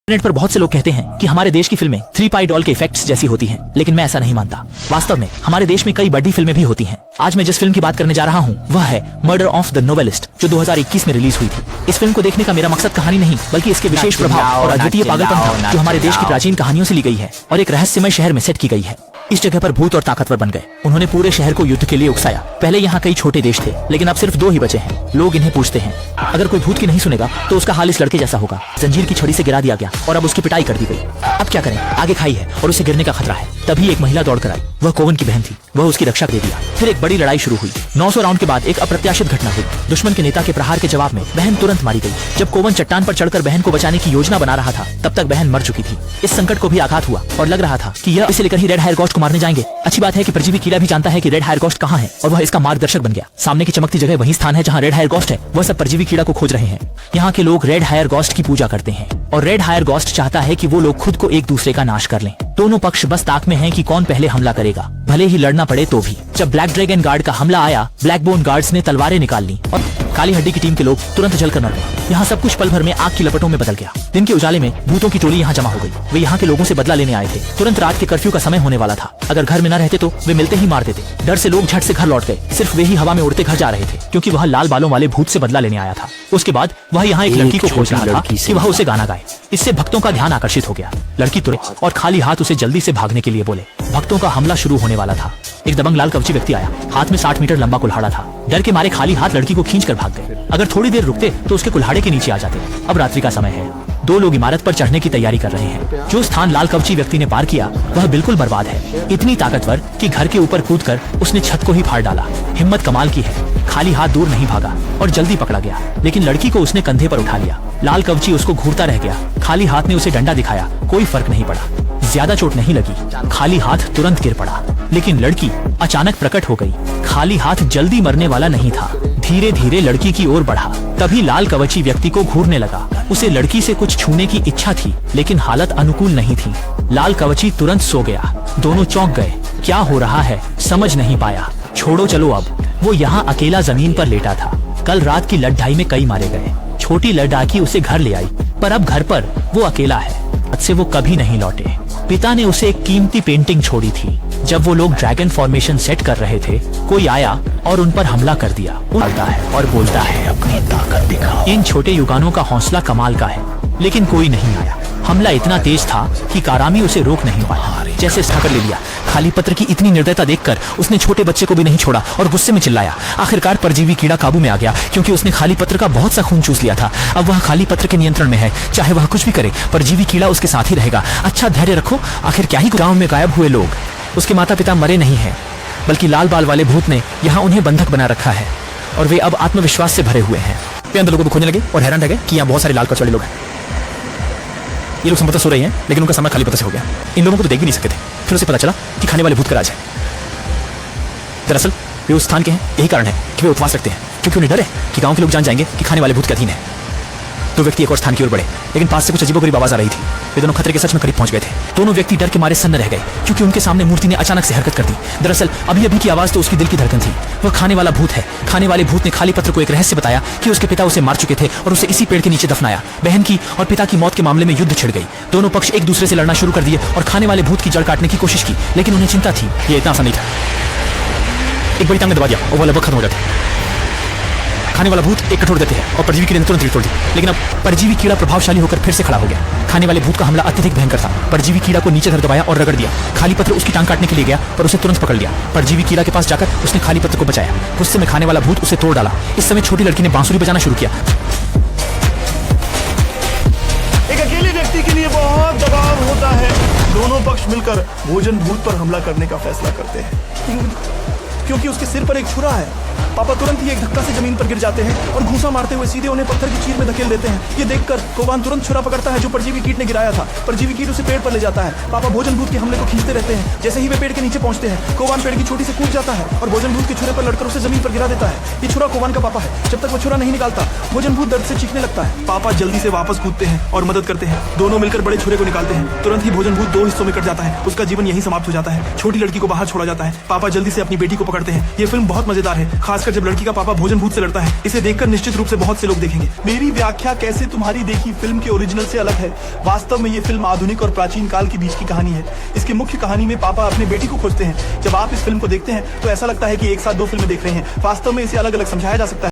Internet पर बहुत से लोग कहते हैं कि हमारे देश की फिल्में 3 पाई डॉल के इफेक्ट्स जैसी होती हैं, लेकिन मैं ऐसा नहीं मानता। वास्तव में हमारे देश में कई बड़ी फिल्में भी होती हैं। आज मैं जिस फिल्म की बात करने जा रहा हूँ वह है मर्डर ऑफ द नोवेलिस्ट, जो 2021 में रिलीज हुई थी। इस फिल्म को देखने का मेरा मकसद कहानी नहीं, बल्कि इसके विशेष प्रभाव और अद्वितीय पागलपन था, जो हमारे देश की प्राचीन कहानियों से ली गई है और एक रहस्यमय शहर में सेट की गई है। इस जगह पर भूत और ताकतवर बन गए। उन्होंने पूरे शहर को युद्ध के लिए उकसाया। पहले यहाँ कई छोटे देश थे, लेकिन अब सिर्फ 2 ही बचे हैं। लोग इन्हें पूछते हैं। अगर कोई भूत की नहीं सुनेगा तो उसका हाल इस लड़के जैसा होगा। जंजीर की छड़ी से गिरा दिया गया और अब उसकी पिटाई कर दी गई। अब क्या करें? आगे खाई है और उसे गिरने का खतरा है। तभी एक महिला दौड़ कर आई। वह कोवन की बहन थी। वह उसकी रक्षा दे दिया। फिर एक बड़ी लड़ाई शुरू हुई। 900 राउंड के बाद एक अप्रत्याशित घटना हुई। दुश्मन के नेता के प्रहार के जवाब में बहन तुरंत मारी गई। जब कोवन चट्टान पर चढ़कर बहन को बचाने की योजना बना रहा था, तब तक बहन मर चुकी थी। इस संकट को भी आघात हुआ और लग रहा था कि यह इसे लेकर ही रेड हायर गोस्ट को मारने जाएंगे। अच्छी बात है कि परजीवी कीड़ा भी जानता है कि रेड हायर गोस्ट कहाँ है और वह इसका मार्गदर्शक बन गया। सामने की चमकती जगह वही स्थान है जहाँ रेड हायर गोस्ट है। वह सब परजीवी कीड़ा को खोज रहे हैं। यहाँ के लोग रेड हायर गोस्ट की पूजा करते हैं और रेड हायर गोस्ट चाहता है कि वो लोग खुद को एक दूसरे का नाश कर लें। दोनों पक्ष बस ताक में हैं कि कौन पहले हमला करेगा, भले ही लड़ना पड़े तो भी। जब ब्लैक ड्रैगन गार्ड का हमला आया, ब्लैक बोन गार्ड्स ने तलवारें निकाल ली और काली हड्डी की टीम के लोग तुरंत जलकर मर गए। यहाँ सब कुछ पल भर में आग की लपटों में बदल गया। दिन के उजाले में भूतों की टोली यहाँ जमा हो गई। वे यहाँ के लोगों से बदला लेने आए थे। तुरंत रात के कर्फ्यू का समय होने वाला था। अगर घर में न रहते तो वे मिलते ही मार देते। डर से लोग झट से घर लौट गए। सिर्फ वे ही हवा में उड़ते घर जा रहे थे, क्योंकि वह लाल बालों वाले भूत से बदला लेने आया था। उसके बाद वह यहाँ एक लड़की को खोज रहा था कि वह उसे गाना गाए। इससे भक्तों का ध्यान आकर्षित हो गया। लड़की तुरंत और खाली हाथ उसे जल्दी से भागने के लिए बोले। भक्तों का हमला शुरू होने वाला था। एक दबंग लाल कवची व्यक्ति आया। हाथ में 60 मीटर लंबा कुल्हाड़ा था। डर के मारे खाली हाथ लड़की को खींचकर भाग गए। अगर थोड़ी देर रुकते तो उसके कुल्हाड़े के नीचे आ जाते। अब रात्रि का समय है। 2 लोग इमारत पर चढ़ने की तैयारी कर रहे हैं। जो स्थान लाल कवची व्यक्ति ने पार किया वह बिल्कुल बर्बाद है। इतनी ताकतवर कि घर के ऊपर कूदकर उसने छत को ही फाड़ डाला। हिम्मत कमाल की है। खाली हाथ दूर नहीं भागा और जल्दी पकड़ा गया, लेकिन लड़की को उसने कंधे पर उठा लिया। लाल कवची उसको घूरता रह गया। खाली हाथ ने उसे डंडा दिखाया। कोई फर्क नहीं पड़ा। ज्यादा चोट नहीं लगी। खाली हाथ तुरंत गिर पड़ा, लेकिन लड़की अचानक प्रकट हो गई। खाली हाथ जल्दी मरने वाला नहीं था। धीरे धीरे लड़की की ओर बढ़ा। तभी लाल कवची व्यक्ति को घूरने लगा। उसे लड़की से कुछ छूने की इच्छा थी, लेकिन हालत अनुकूल नहीं थी। लाल कवची तुरंत सो गया। दोनों चौंक गए। क्या हो रहा है समझ नहीं पाया। छोड़ो चलो अब। वो यहाँ अकेला जमीन पर लेटा था। कल रात की लड़ाई में कई मारे गए। छोटी लड़ाकी उसे घर ले आई, पर अब घर पर वो अकेला है। आज से वो कभी नहीं लौटे। पिता ने उसे एक कीमती पेंटिंग छोड़ी थी। जब वो लोग ड्रैगन फॉर्मेशन सेट कर रहे थे, कोई आया और उन पर हमला कर दिया। बोलता है और बोलता है, अपनी ताकत दिखाओ। इन छोटे युगानों का हौसला कमाल का है, लेकिन कोई नहीं आया। हमला इतना तेज था कि कारामी उसे रोक नहीं पाया। जैसे स्टाकर ले लिया। खाली पत्र की इतनी निर्दयता देखकर उसने छोटे बच्चे को भी नहीं छोड़ा और गुस्से में चिल्लाया। आखिरकार परजीवी कीड़ा काबू में आ गया, क्योंकि उसने खाली पत्र का बहुत सा खून चूस लिया था। अब वह खाली पत्र के नियंत्रण में है। चाहे वह कुछ भी करे, परजीवी कीड़ा उसके साथ ही रहेगा। अच्छा धैर्य रखो। आखिर क्या ही। गाँव में गायब हुए लोग। उसके माता पिता मरे नहीं है, बल्कि लाल बाल वाले भूत ने यहाँ उन्हें बंधक बना रखा है और वे अब आत्मविश्वास से भरे हुए हैं। वे अंदर लोगों को खोजने लगे और हैरान रह गए कि यहाँ बहुत सारे लाल कवच वाले लोग हैं। ये लोग संभवतः सो रहे हैं, लेकिन उनका समय खाली पत्र से हो गया। इन लोगों को तो देख भी नहीं सकते थे। फिर उसे पता चला कि खाने वाले भूत का राज है। दरअसल वे उस स्थान के हैं। यही कारण है कि वे उपवास रखते हैं, क्योंकि उन्हें डर है कि गांव के लोग जान जाएंगे कि खाने वाले भूत के अधीन है। 2 व्यक्ति एक और स्थान की ओर बढ़े, लेकिन पास से कुछ अजीबोगरीब आवाज आ रही थी। वे दोनों खतरे के सच में करीब पहुंच गए थे। दोनों व्यक्ति डर के मारे सन्न रह गए, क्योंकि उनके सामने मूर्ति ने अचानक से हरकत कर दी। दरअसल अभी अभी की आवाज तो उसकी दिल की धड़कन थी। वह खाने वाला भूत है। खाने वाले भूत ने खाली पत्र को एक रहस्य बताया कि उसके पिता उसे मार चुके थे और उसे इसी पेड़ के नीचे दफनाया। बहन की और पिता की मौत के मामले में युद्ध छिड़ गई। दोनों पक्ष एक दूसरे से लड़ना शुरू कर दिए और खाने वाले भूत की जड़ काटने की कोशिश की, लेकिन उन्हें चिंता थी ये इतना आसान नहीं था। एक बड़ी टांग में दबा दिया और वह लगभग खत्म हो जाती। खाने वाला भूत एक कठोर देते हैं और परजीवी कीड़े ने तुरंत तोड़ दी, लेकिन अब परजीवी कीड़ा प्रभावशाली होकर फिर से खड़ा हो गया। खाने वाले भूत का हमला अत्यधिक भयंकर था। परजीवी कीड़ा को नीचे धर दबाया और रगड़ दिया। खाली पत्र उसकी टांग काटने के लिए गया, पर उसे तुरंत पकड़ लिया। परजीवी कीड़ा के पास जाकर उसने खाली पत्र को बचाया। गुस्से में खाने वाला भूत उसे तोड़ डाला। इस समय छोटी लड़की ने बांसुरी बजाना शुरू किया। एक अकेले व्यक्ति के लिए बहुत दबाव होता है। दोनों पक्ष मिलकर भोजन भूत पर हमला करने का फैसला करते हैं, क्योंकि उसके सिर पर एक छुरा है। पापा तुरंत ही एक धक्का से जमीन पर गिर जाते हैं और घूंसा मारते हुए सीधे उन्हें पत्थर की चीर में धकेल देते हैं। ये देखकर कोवान तुरंत छुरा पकड़ता है जो परजीवी कीट ने गिराया था। परजीवी कीट उसे पेड़ पर ले जाता है। पापा भोजन भूत के हमले को खींचते रहते हैं। जैसे ही वे पेड़ के नीचे पहुंचते हैं, कोवान पेड़ की चोटी से कूद जाता है और भोजन भूत के छुरे पर लड़कर उसे जमीन पर गिरा देता है। ये छुरा कोवान का पापा है। जब तक वो छुरा नहीं निकालता, भोजन भूत दर्द से चीखने लगता है। पापा जल्दी से वापस कूदते हैं और मदद करते हैं। दोनों मिलकर बड़े छुरे को निकालते हैं। तुरंत ही भोजन भूत 2 हिस्सों में कट जाता है। उसका जीवन यहीं समाप्त हो जाता है। छोटी लड़की को बाहर छोड़ा जाता है। पापा जल्दी से अपनी बेटी को पकड़ पकड़ते हैं। ये फिल्म बहुत मजेदार है, खासकर जब लड़की का पापा भोजन भूत से लड़ता है। इसे देखकर निश्चित रूप से बहुत से लोग देखेंगे। मेरी व्याख्या कैसे तुम्हारी देखी फिल्म के ओरिजिनल से अलग है। वास्तव में ये फिल्म आधुनिक और प्राचीन काल के बीच की कहानी है। इसकी मुख्य कहानी में पापा अपने बेटी को खोजते हैं। जब आप इस फिल्म को देखते हैं तो ऐसा लगता है कि एक साथ दो फिल्में देख रहे हैं। वास्तव में इसे अलग अलग समझाया जा सकता है।